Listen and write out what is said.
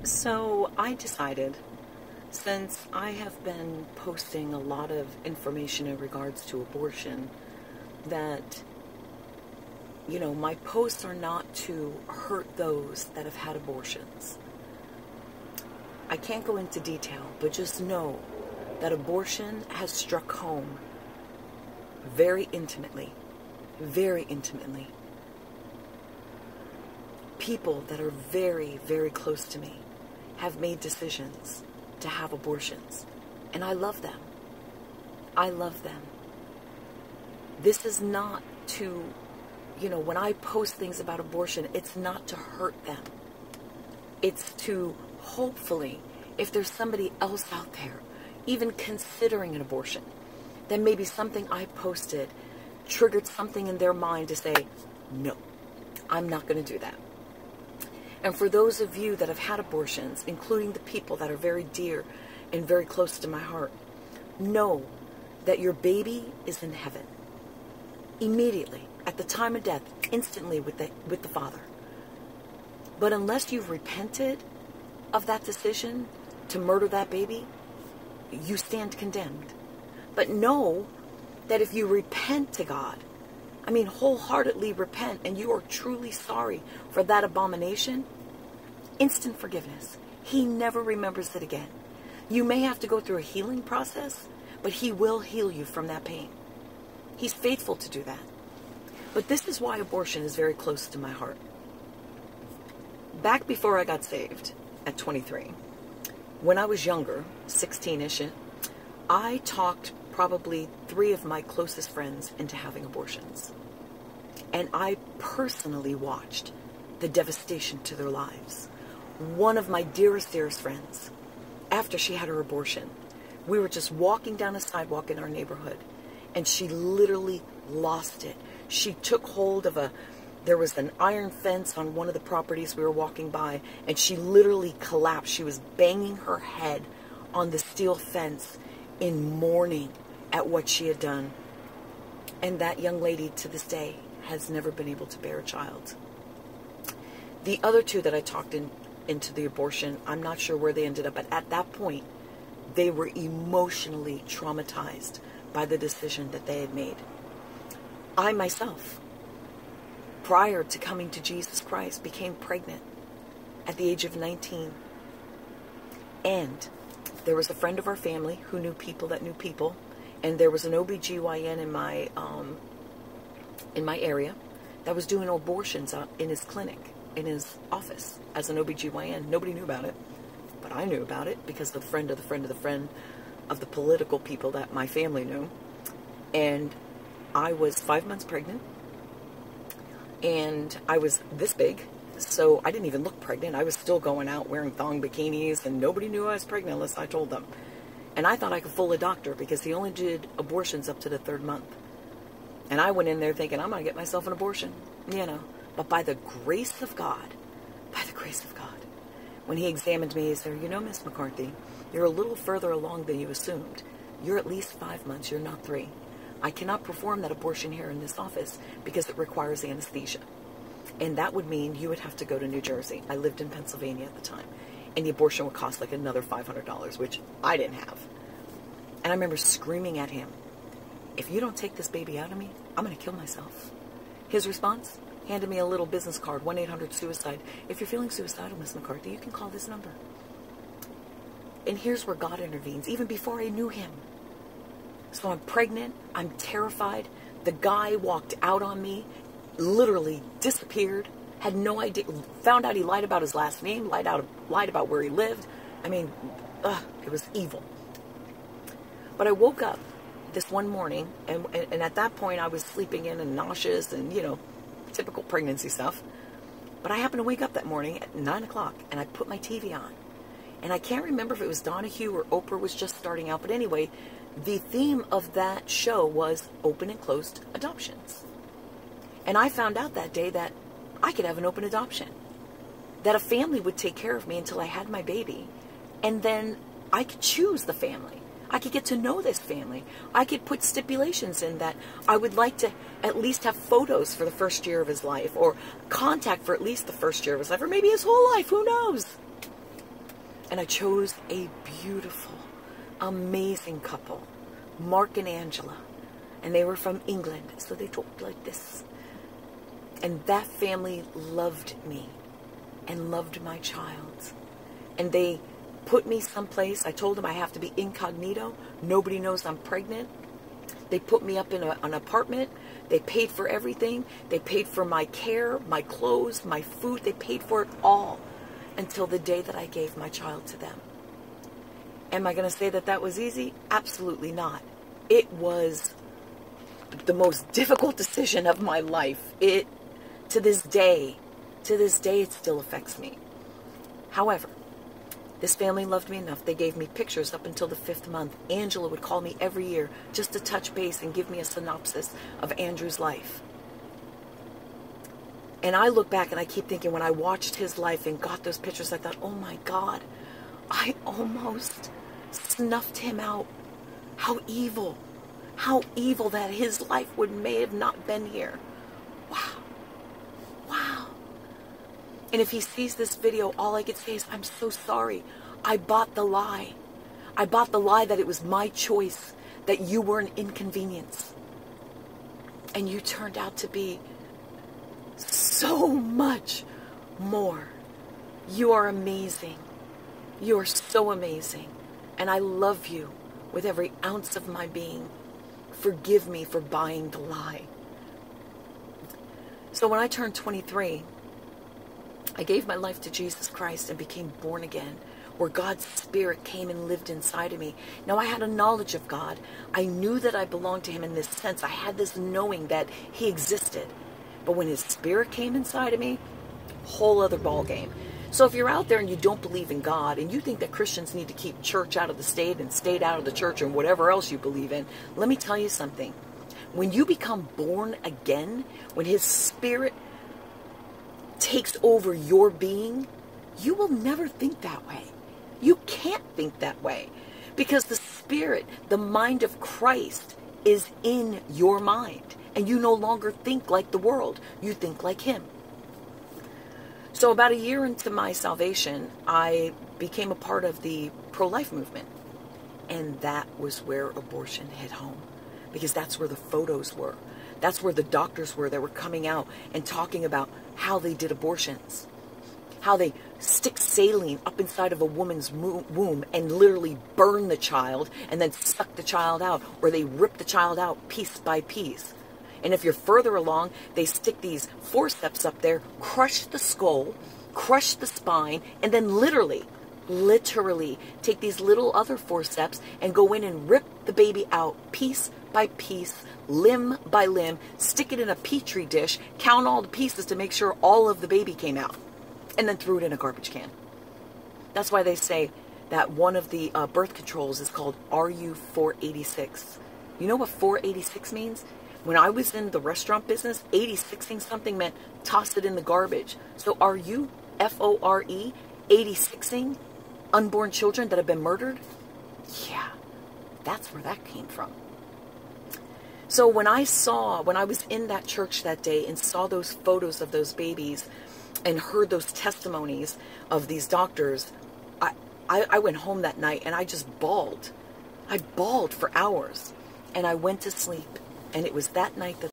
So I decided, since I have been posting a lot of information in regards to abortion, that, my posts are not to hurt those that have had abortions. I can't go into detail, but just know that abortion has struck home very intimately, very intimately. People that are very, very close to me have made decisions to have abortions, and I love them. I love them. This is not to, when I post things about abortion, it's not to hurt them. It's to, hopefully, if there's somebody else out there even considering an abortion, then maybe something I posted triggered something in their mind to say, no, I'm not going to do that. And for those of you that have had abortions, including the people that are very dear and very close to my heart, know that your baby is in heaven. Immediately, at the time of death, instantly with the Father. But unless you've repented of that decision to murder that baby, you stand condemned. But know that if you repent to God, wholeheartedly repent, and you are truly sorry for that abomination, instant forgiveness. He never remembers it again. You may have to go through a healing process, but He will heal you from that pain. He's faithful to do that. But this is why abortion is very close to my heart. Back before I got saved, at 23, when I was younger, 16-ish, I talked probably 3 of my closest friends into having abortions. And I personally watched the devastation to their lives. One of my dearest friends, after she had her abortion, we were just walking down a sidewalk in our neighborhood, and she literally lost it. She took hold of there was an iron fence on one of the properties we were walking by, and she literally collapsed. She was banging her head on the steel fence in mourning at what she had done. And that young lady, to this day, has never been able to bear a child. The other 2 that I talked into the abortion, I'm not sure where they ended up, but at that point, they were emotionally traumatized by the decision that they had made. I myself, prior to coming to Jesus Christ, became pregnant at the age of 19. And there was a friend of our family who knew people that knew people, and there was an OBGYN in my area that was doing abortions in his clinic, in his office, as an OBGYN. Nobody knew about it, but I knew about it because of the friend of the friend of the friend of the political people that my family knew. And I was 5 months pregnant, and I was this big, so I didn't even look pregnant. I was still going out wearing thong bikinis, and nobody knew I was pregnant unless I told them. And I thought I could fool a doctor because he only did abortions up to the 3rd month. And I went in there thinking, I'm going to get myself an abortion, But by the grace of God, when he examined me, he said, Miss McCarthy, you're a little further along than you assumed. You're at least 5 months, you're not 3. I cannot perform that abortion here in this office because it requires anesthesia. And that would mean you would have to go to New Jersey. I lived in Pennsylvania at the time. And the abortion would cost like another $500, which I didn't have. And I remember screaming at him, if you don't take this baby out of me, I'm going to kill myself. His response? Handed me a little business card, 1-800-SUICIDE. If you're feeling suicidal, Miss McCarthy, you can call this number. And here's where God intervenes, even before I knew him. So I'm pregnant, I'm terrified. The guy walked out on me, literally disappeared, had no idea, found out he lied about his last name, lied about where he lived. It was evil. But I woke up this one morning, and at that point I was sleeping in and nauseous and, typical pregnancy stuff. But I happened to wake up that morning at 9 o'clock, and I put my TV on. And I can't remember if it was Donahue or Oprah was just starting out, but anyway, the theme of that show was open and closed adoptions. And I found out that day that I could have an open adoption. That a family would take care of me until I had my baby. And then I could choose the family. I could get to know this family. I could put stipulations in that I would like to at least have photos for the first year of his life, or contact for at least the first year of his life, or maybe his whole life, who knows? And I chose a beautiful, amazing couple, Mark and Angela. And they were from England, so they talked like this. And that family loved me and loved my child. And they put me someplace. I told them I have to be incognito. Nobody knows I'm pregnant. They put me up in an apartment. They paid for everything. They paid for my care, my clothes, my food. They paid for it all until the day that I gave my child to them. Am I going to say that that was easy? Absolutely not. It was the most difficult decision of my life. To this day, it still affects me. However, this family loved me enough. They gave me pictures up until the 5th month. Angela would call me every year just to touch base and give me a synopsis of Andrew's life. And I look back and I keep thinking, when I watched his life and got those pictures, I thought, oh my God, I almost snuffed him out. How evil that his life may have not been here. Wow. Wow. And if he sees this video, all I could say is, I'm so sorry. I bought the lie. I bought the lie that it was my choice, that you were an inconvenience. And you turned out to be so much more. You are amazing. You are so amazing. And I love you with every ounce of my being. Forgive me for buying the lie. So when I turned 23, I gave my life to Jesus Christ and became born again, where God's Spirit came and lived inside of me. Now, I had a knowledge of God. I knew that I belonged to Him in this sense. I had this knowing that He existed. But when His Spirit came inside of me, whole other ballgame. So if you're out there and you don't believe in God, and you think that Christians need to keep church out of the state and state out of the church and whatever else you believe in, let me tell you something. When you become born again, when His Spirit takes over your being, you will never think that way. You can't think that way, because the Spirit, the mind of Christ, is in your mind, and you no longer think like the world. You think like Him. So about a year into my salvation, I became a part of the pro-life movement, and that was where abortion hit home, because that's where the photos were. That's where the doctors were that were coming out and talking about how they did abortions. How they stick saline up inside of a woman's womb and literally burn the child and then suck the child out. Or they rip the child out piece by piece. And if you're further along, they stick these forceps up there, crush the skull, crush the spine, and then literally take these little other forceps and go in and rip the baby out piece by piece, limb by limb, stick it in a petri dish, count all the pieces to make sure all of the baby came out, and then threw it in a garbage can. That's why they say that one of the birth controls is called RU486. You know what 486 means? When I was in the restaurant business, 86ing something meant toss it in the garbage. So are you, F-O-R-E, 86ing unborn children that have been murdered? Yeah, that's where that came from. So when I was in that church that day and saw those photos of those babies and heard those testimonies of these doctors, I went home that night and I just bawled. I bawled for hours, and I went to sleep. And it was that night that